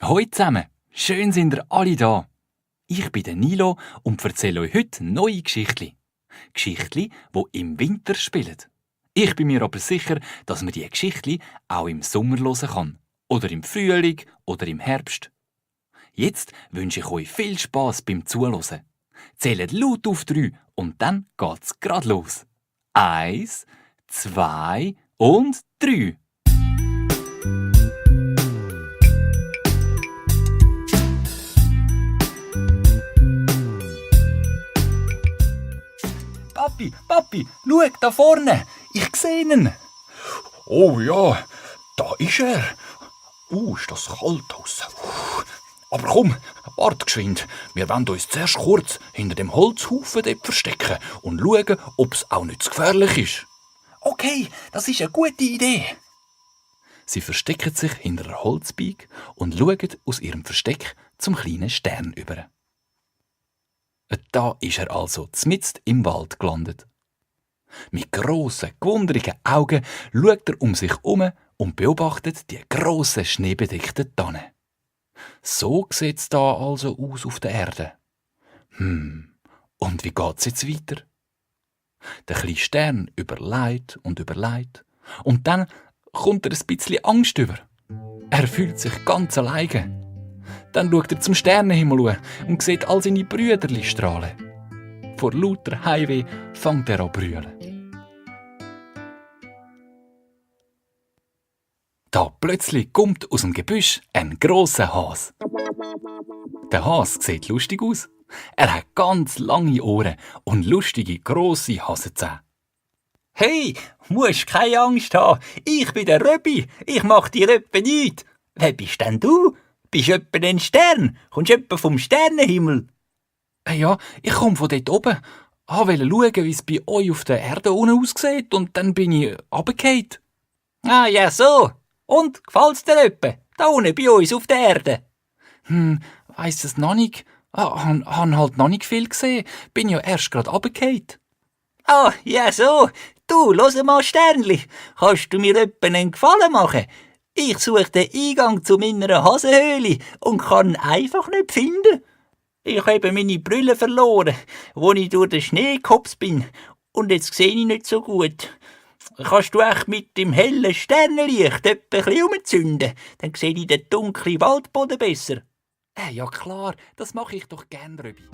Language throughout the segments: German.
Hallo zusammen, schön sind ihr alle da. Ich bin der Nilo und erzähle euch heute neue Geschichten. Geschichten, die im Winter spielen. Ich bin mir aber sicher, dass man diese Geschichten auch im Sommer hören kann. Oder im Frühling oder im Herbst. Jetzt wünsche ich euch viel Spass beim Zuhören. Zählt laut auf 3 und dann geht's grad los. 1, 2 und 3. Papi, schau da vorne! Ich sehe ihn! Oh ja, da ist er. Ist das kalt draussen. Aber komm, wart geschwind. Wir wollen uns zuerst kurz hinter dem Holzhaufen dort verstecken und schauen, ob es auch nicht zu gefährlich ist. Okay, das ist eine gute Idee. Sie verstecken sich hinter einer Holzbeig und schauen aus ihrem Versteck zum kleinen Stern über. Da ist er also mitten im Wald gelandet. Mit grossen, gewundrigen Augen schaut er um sich herum und beobachtet die grossen, schneebedeckten Tannen. So sieht es da also aus auf der Erde. Und wie geht's jetzt weiter? Der kleine Stern überlegt und dann kommt er ein bisschen Angst über. Er fühlt sich ganz alleine. Dann schaut er zum Sternenhimmel und sieht all seine Brüderli strahlen. Vor lauter Heimweh fängt er an zu brüllen. Da plötzlich kommt aus dem Gebüsch ein grosser Has. Der Has sieht lustig aus. Er hat ganz lange Ohren und lustige, grosse Hasenzähne. Hey, musst keine Angst haben. Ich bin der Röbi. Ich mach dir öppe nichts. Wer bist denn du? Bist du öppe ein Stern? Kommst du öppe vom Sternenhimmel? Ja, ich komme von dort oben. Ich wollte schauen, wie es bei euch auf der Erde unten aussieht und dann bin ich runtergefallen. Ah, ja so. Und, gefällt's dir öppe? Da unten bei uns auf der Erde? Weiss es noch nicht. Han halt noch nicht viel gesehen. Bin ja erst grad runtergefallen. Ah, ja so. Du, hör mal, Sternli. Kannst du mir öppe einen Gefallen machen? Ich suche den Eingang zu meiner Hasenhöhle und kann ihn einfach nicht finden. Ich habe meine Brille verloren, wo ich durch den Schnee gehopst bin. Und jetzt sehe ich nicht so gut. Kannst du echt mit dem hellen Sternenlicht etwa ein bisschen umzünden? Dann sehe ich den dunklen Waldboden besser. Ja klar, das mache ich doch gern, Röbi.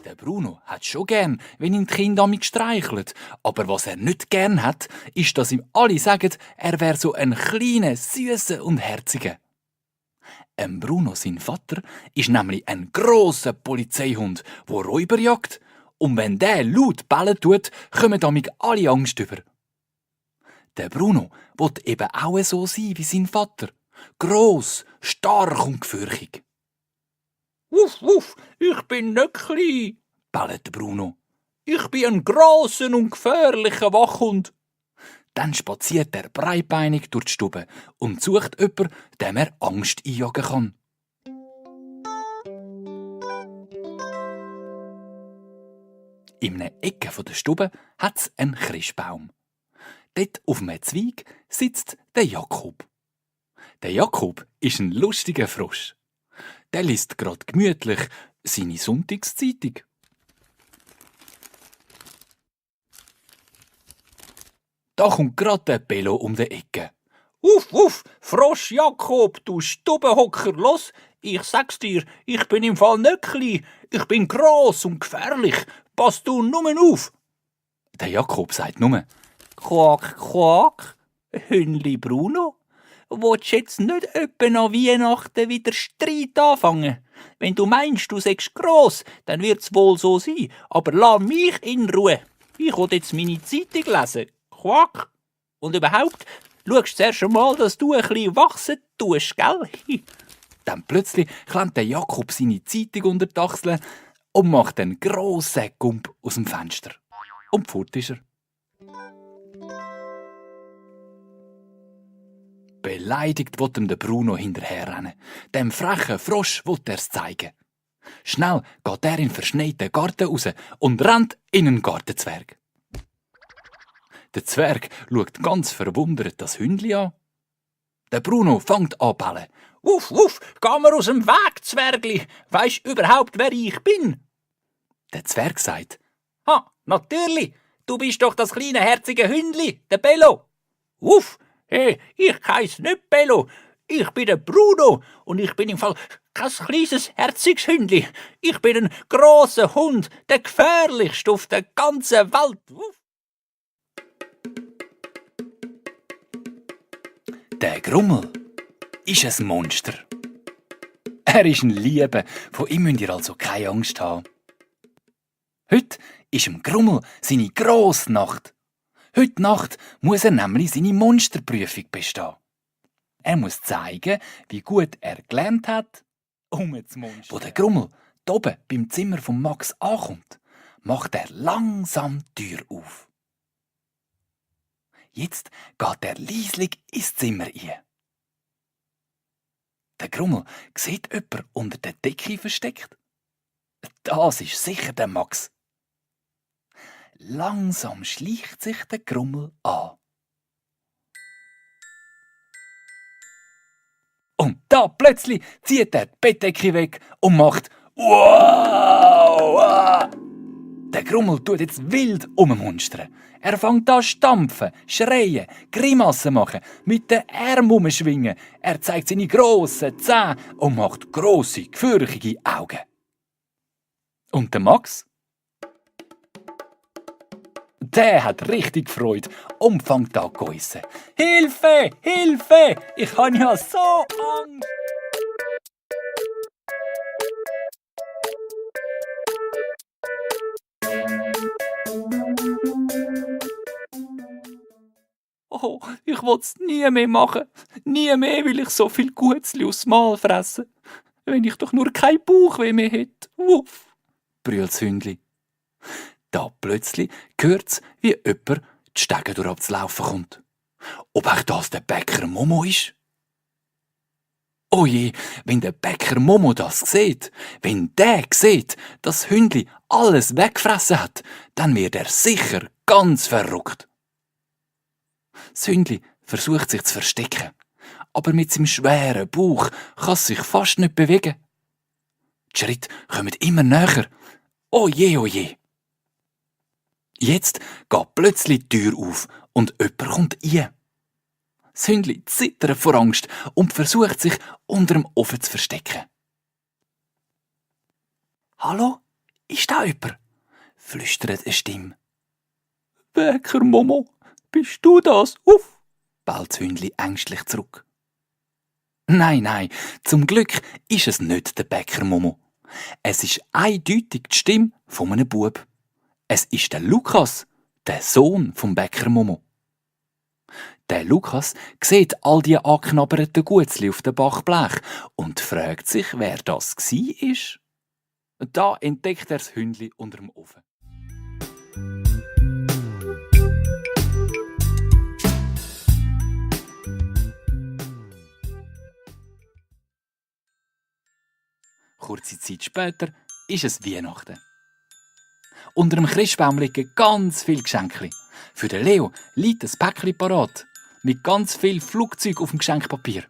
Der Bruno hat schon gern, wenn ihn die Kinder amig streicheln. Aber was er nicht gern hat, ist, dass ihm alle sagen, er wäre so ein kleiner, süßer und herziger. Bruno, sein Vater, ist nämlich ein grosser Polizeihund, der Räuber jagt. Und wenn der laut bellen tut, kommen damit alle Angst über. Der Bruno will eben auch so sein wie sein Vater. Gross, stark und gefürchtig. Wuff, wuff, ich bin nicht klein, bellt der Bruno. Ich bin ein grosser und gefährlicher Wachhund. Dann spaziert er breitbeinig durch die Stube und sucht jemanden, dem er Angst einjagen kann. In einer Ecke der Stube hat es einen Christbaum. Dort auf einem Zweig sitzt der Jakob. Der Jakob ist ein lustiger Frosch. Der liest grad gemütlich seine Sonntagszeitung. Da kommt grad der Bello um die Ecke. Uff, uff, Frosch Jakob, du Stubenhocker, los! Ich sag's dir, ich bin im Fall nicht klein. Ich bin gross und gefährlich. Pass du nur auf! Der Jakob sagt nur: Quack, quack, Hündli Bruno. Willst du jetzt nicht öppe an Weihnachten wieder Streit anfangen? Wenn du meinst, du seist gross, dann wird's wohl so sein. Aber lass mich in Ruhe. Ich will jetzt meine Zeitung lesen. Quack. Und überhaupt, schaust zuerst einmal, dass du ein bisschen wachsen tust, gell? Dann plötzlich klemmt der Jakob seine Zeitung unter die Achseln und macht einen grossen Gump aus dem Fenster. Und fort ist er. Beleidigt will ihm der Bruno hinterherrennen. Dem frechen Frosch will er's zeigen. Schnell geht er in den verschneiten Garten raus und rennt in einen Gartenzwerg. Der Zwerg schaut ganz verwundert das Hündli an. Der Bruno fängt an zu bellen. Uff, uff, geh mir aus dem Weg, Zwergli. Weisst überhaupt, wer ich bin? Der Zwerg sagt: Ha, natürlich. Du bist doch das kleine herzige Hündli, der Bello. Uff, hey, ich heiss nicht Bello. Ich bin der Bruno und ich bin im Fall kein kleines, herziges Hündli. Ich bin ein grosser Hund, der gefährlichste auf der ganzen Welt. Uff. Der Grummel ist ein Monster. Er ist ein Liebe, von ihm müsst ihr also keine Angst haben. Heute ist im Grummel seine grosse Nacht. Heute Nacht muss er nämlich seine Monsterprüfung bestehen. Er muss zeigen, wie gut er gelernt hat, zu monstern. Wo der Grummel da oben beim Zimmer von Max ankommt, macht er langsam die Tür auf. Jetzt geht er leislich ins Zimmer ein. Der Grummel sieht jemanden unter der Decke versteckt. Das ist sicher der Max. Langsam schleicht sich der Grummel an. Und da plötzlich zieht er die Bettdecke weg und macht «Wow!» Der Grummel tut jetzt wild ummonstern. Er fängt an stampfen, schreien, Grimassen machen, mit den Armen umschwingen. Er zeigt seine grossen Zähne und macht grosse, gefürchtige Augen. Und der Max? Der hat richtig Freude und fängt an zu geissen. «Hilfe! Hilfe! Ich habe ja so Angst!» «Oh, ich will es nie mehr machen. Nie mehr will ich so viel Gutzli aufs Mal fressen. Wenn ich doch nur kein Bauchweh mehr hätte. Wuff!» brüllt das Hündli. Da plötzlich hört's, wie jemand die Stege durchlaufen kommt. Ob auch das der Bäcker Momo ist? Oh je, wenn der Bäcker Momo das sieht, wenn der sieht, dass das Hündli alles weggefressen hat, dann wird er sicher ganz verrückt. Das Hündli versucht sich zu verstecken, aber mit seinem schweren Bauch kann es sich fast nicht bewegen. Die Schritte kommen immer näher. Oh je, oh je. Jetzt geht plötzlich die Tür auf und jemand kommt rein. Das Hündli zittert vor Angst und versucht sich unter dem Ofen zu verstecken. «Hallo, ist da jemand?» flüstert eine Stimme. «Bäcker Momo, bist du das? Uff!» bellt das Hündli ängstlich zurück. Nein, zum Glück ist es nicht der Bäcker Momo. Es ist eindeutig die Stimme von einem Bub. Es ist der Lukas, der Sohn vom Bäcker Momo. Der Lukas sieht all die angeknabberten Gutzli auf dem Bachblech und fragt sich, wer das war. Da entdeckt er das Hündli unter dem Ofen. Kurze Zeit später ist es Weihnachten. Unter dem Christbaum liegen ganz viele Geschenke. Für den Leo liegt ein Päckchen parat, mit ganz viel Flugzeug auf dem Geschenkpapier.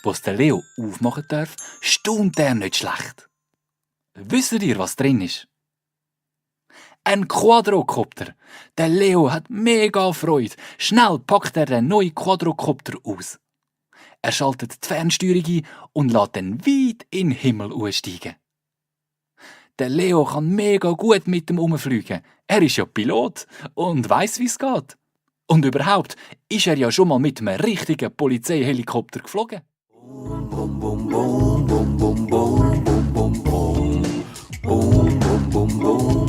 Was der Leo aufmachen darf, staunt er nicht schlecht. Wisst ihr, was drin ist? Ein Quadrocopter. Der Leo hat mega Freude. Schnell packt er den neuen Quadrocopter aus. Er schaltet die Fernsteuerung ein und lässt dann weit in den Himmel aussteigen. Der Leo kann mega gut mit dem Umfliegen. Er ist ja Pilot und weiss, wie es geht. Und überhaupt ist er ja schon mal mit einem richtigen Polizeihelikopter geflogen. Boom, boom, boom, boom, boom, boom, boom, boom, boom, boom, boom, boom, boom, boom.